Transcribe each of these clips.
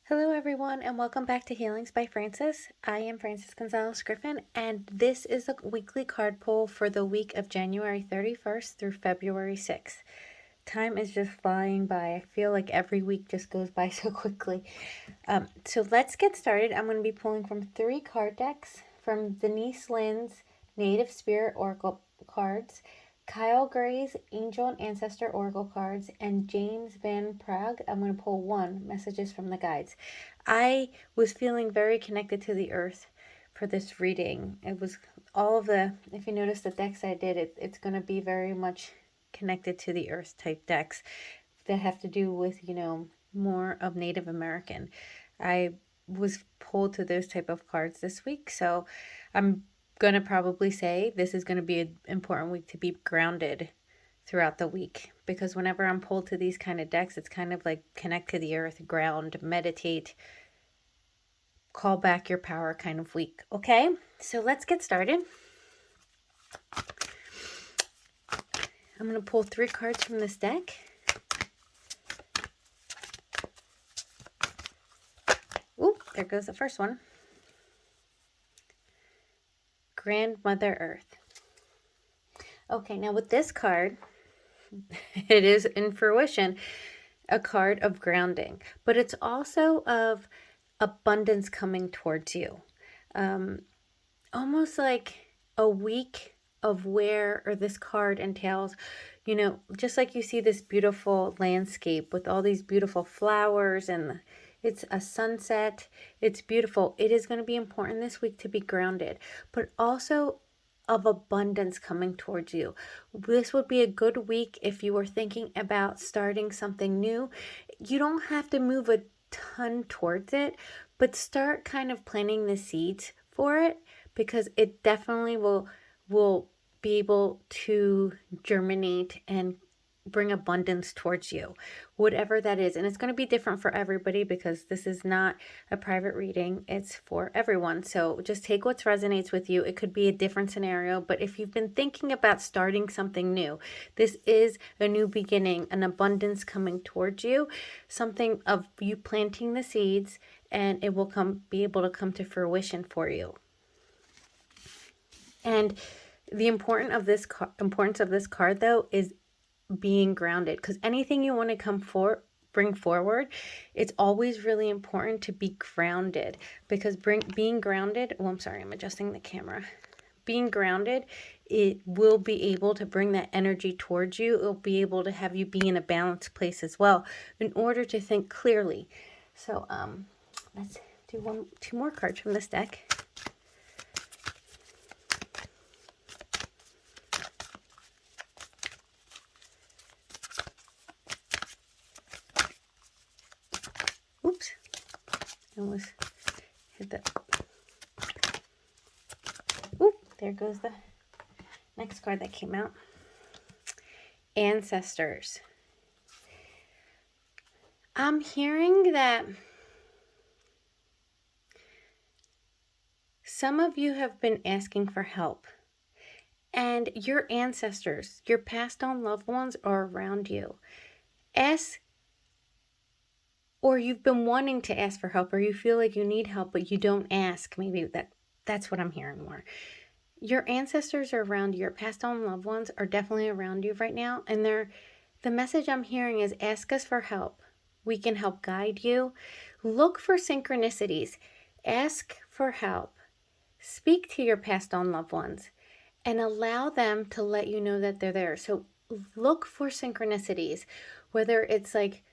Hello everyone and welcome back to Healings by Francis. I am Francis Gonzalez Griffin and this is a weekly card pull for the week of January 31st through February 6th. Time is just flying by. I feel like every week just goes by so quickly. So let's get started. I'm going to be pulling from 3 card decks from Denise Linn's Native Spirit Oracle cards, Kyle Gray's Angel and Ancestor Oracle cards, and James Van Praagh. I'm going to pull 1 messages from the guides. I was feeling very connected to the earth for this reading. It was all of the, if you notice the decks I did, it's going to be very much connected to the earth type decks that have to do with, more of Native American. I was pulled to those type of cards this week, so I'm going to probably say this is going to be an important week to be grounded throughout the week, because whenever I'm pulled to these kind of decks, it's kind of like connect to the earth, ground, meditate, call back your power kind of week. Okay, so let's get started. I'm going to pull 3 cards from this deck. Ooh, there goes the first one. Grandmother Earth. Okay, now with this card, it is in fruition a card of grounding, but it's also of abundance coming towards you. Almost like a week of where, or this card entails, just like you see this beautiful landscape with all these beautiful flowers and it's a sunset. It's beautiful. It is going to be important this week to be grounded, but also of abundance coming towards you. This would be a good week if you were thinking about starting something new. You don't have to move a ton towards it, but start kind of planting the seeds for it, because it definitely will be able to germinate and bring abundance towards you, whatever that is. And it's going to be different for everybody, because this is not a private reading, it's for everyone. So just take what resonates with you. It could be a different scenario, but if you've been thinking about starting something new, this is a new beginning, an abundance coming towards you, something of you planting the seeds, and it will be able to come to fruition for you. And the importance of this card though is being grounded, because anything you want to bring forward, it's always really important to be grounded, because being grounded, I'm sorry, I'm adjusting the camera. Being grounded, it will be able to bring that energy towards you. It'll be able to have you be in a balanced place as well in order to think clearly. So let's do 2 more cards from this deck. Oops, almost hit that. Oop, there goes the next card that came out. Ancestors. I'm hearing that some of you have been asking for help, and your ancestors, your passed on loved ones, are around you. Or you've been wanting to ask for help, or you feel like you need help, but you don't ask. Maybe that's what I'm hearing more. Your ancestors are around you. Your passed on loved ones are definitely around you right now. And the message I'm hearing is ask us for help. We can help guide you. Look for synchronicities. Ask for help. Speak to your passed on loved ones and allow them to let you know that they're there. So look for synchronicities, whether it's like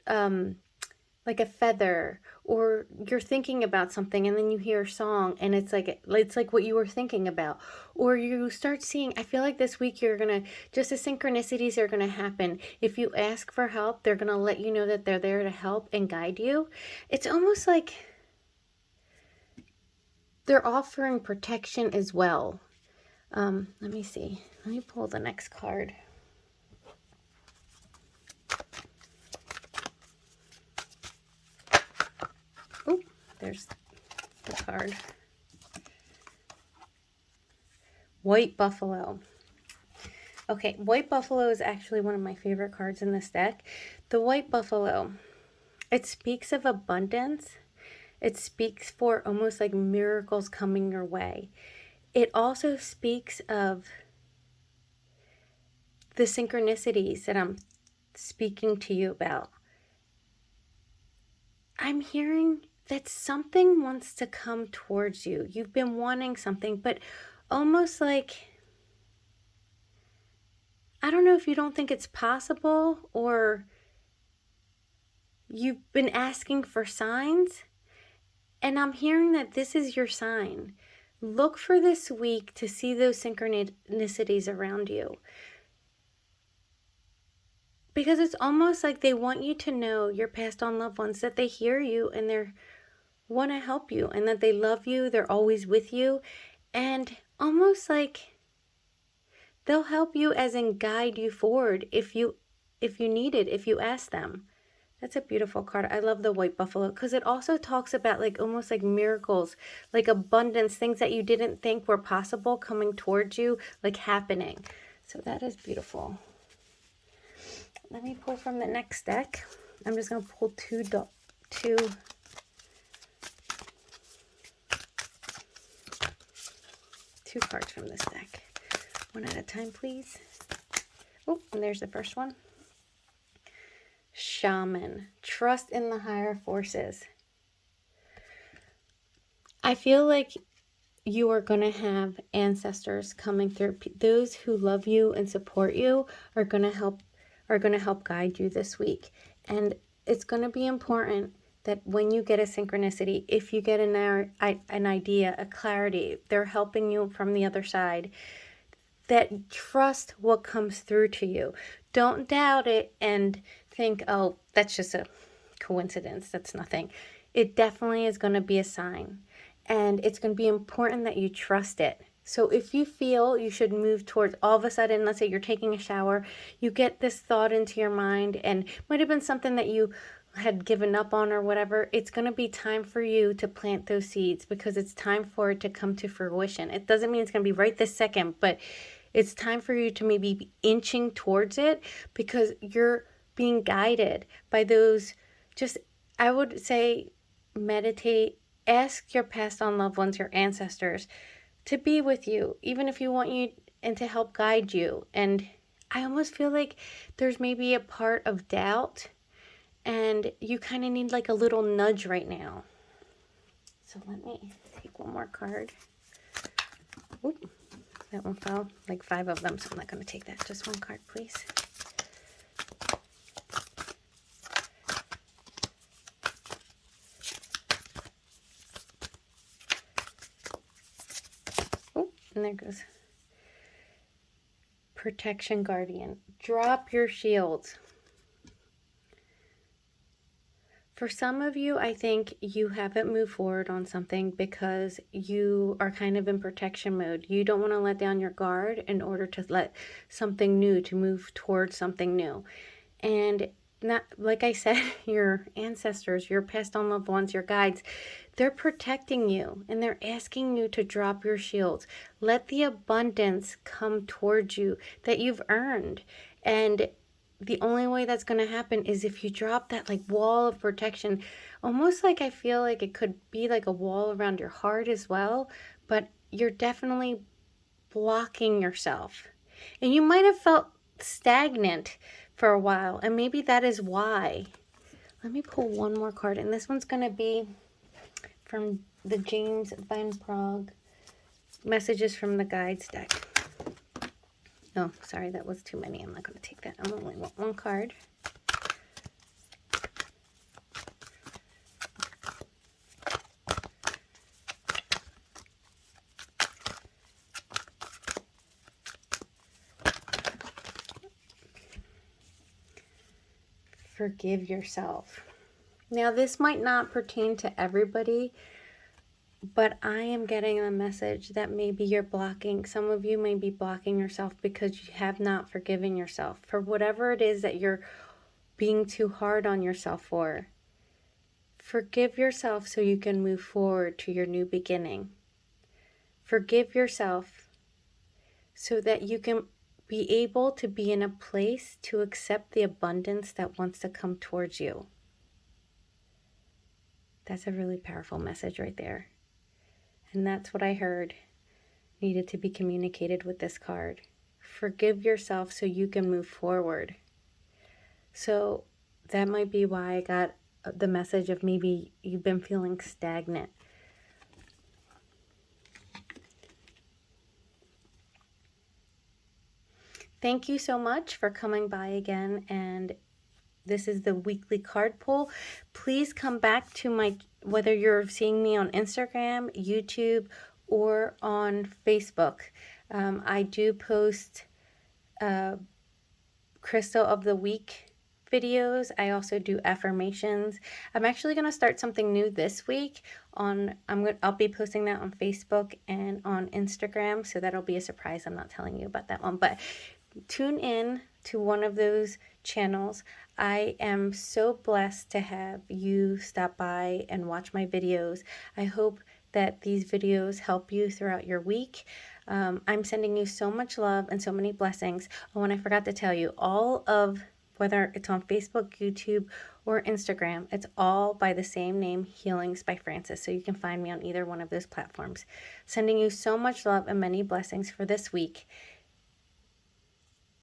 a feather, or you're thinking about something and then you hear a song and it's like what you were thinking about, or you start seeing, I feel like this week just the synchronicities are gonna happen. If you ask for help, they're gonna let you know that they're there to help and guide you. It's almost like they're offering protection as well. Let me see. Let me pull the next card. Oh, there's the card. White Buffalo. Okay, White Buffalo is actually one of my favorite cards in this deck. The White Buffalo It speaks of abundance. It speaks for almost like miracles coming your way. It also speaks of the synchronicities that I'm speaking to you about. I'm hearing that something wants to come towards you. You've been wanting something, but almost like, I don't know if you don't think it's possible, or you've been asking for signs, and I'm hearing that this is your sign. Look for this week to see those synchronicities around you. Because it's almost like they want you to know, your passed on loved ones, that they hear you and they want to help you, and that they love you, they're always with you, and almost like they'll help you, as in guide you forward if you need it, if you ask them. That's a beautiful card. I love the white buffalo because it also talks about like almost like miracles, like abundance, things that you didn't think were possible coming towards you, like happening. So that is beautiful. Let me pull from the next deck. I'm just going to pull two cards from this deck. One at a time, please. Oh, and there's the first one. Shaman. Trust in the higher forces. I feel like you are going to have ancestors coming through. Those who love you and support you are going to help guide you this week. And it's going to be important that when you get a synchronicity, if you get an idea, a clarity, they're helping you from the other side, that trust what comes through to you. Don't doubt it and think, oh, that's just a coincidence. That's nothing. It definitely is going to be a sign. And it's going to be important that you trust it. So if you feel you should move towards, all of a sudden, let's say you're taking a shower, you get this thought into your mind, and it might have been something that you had given up on or whatever, it's going to be time for you to plant those seeds, because it's time for it to come to fruition. It doesn't mean it's going to be right this second, but it's time for you to maybe be inching towards it, because you're being guided by those, just, I would say, meditate, ask your passed on loved ones, your ancestors, to be with you, even if you want you, and to help guide you. And I almost feel like there's maybe a part of doubt, and you kind of need like a little nudge right now. So let me take one more card. Oop, that one fell, like 5 of them, so I'm not going to take that. Just one card, please. Oh, and there goes. Protection Guardian. Drop your shields. For some of you, I think you haven't moved forward on something because you are kind of in protection mode. You don't want to let down your guard in order to let something new, to move towards something new. And not, like I said, your ancestors, your passed on loved ones, your guides, they're protecting you, and they're asking you to drop your shields. Let the abundance come towards you that you've earned. And the only way that's going to happen is if you drop that like wall of protection. Almost like, I feel like it could be like a wall around your heart as well, but you're definitely blocking yourself. And you might have felt stagnant for a while, and maybe that is why. Let me pull one more card, and this one's going to be from the James by Praagh Messages from the Guides deck. Oh, sorry, that was too many. I'm not going to take that. I only want one card. Forgive yourself. Now, this might not pertain to everybody, but I am getting a message that maybe you're blocking. Some of you may be blocking yourself because you have not forgiven yourself for whatever it is that you're being too hard on yourself for. Forgive yourself so you can move forward to your new beginning. Forgive yourself so that you can be able to be in a place to accept the abundance that wants to come towards you. That's a really powerful message right there. And that's what I heard needed to be communicated with this card. Forgive yourself so you can move forward. So that might be why I got the message of maybe you've been feeling stagnant. Thank you so much for coming by again, and this is the weekly card pull. Please come back to my, whether you're seeing me on Instagram, YouTube, or on Facebook. I do post Crystal of the Week videos. I also do affirmations. I'm actually going to start something new this week I'll be posting that on Facebook and on Instagram, so that'll be a surprise. I'm not telling you about that one, but tune in to one of those channels. I am so blessed to have you stop by and watch my videos. I hope that these videos help you throughout your week. I'm sending you so much love and so many blessings. Oh, and I forgot to tell you, all of, whether it's on Facebook, YouTube, or Instagram, it's all by the same name, Healings by Frances. So you can find me on either one of those platforms. Sending you so much love and many blessings for this week.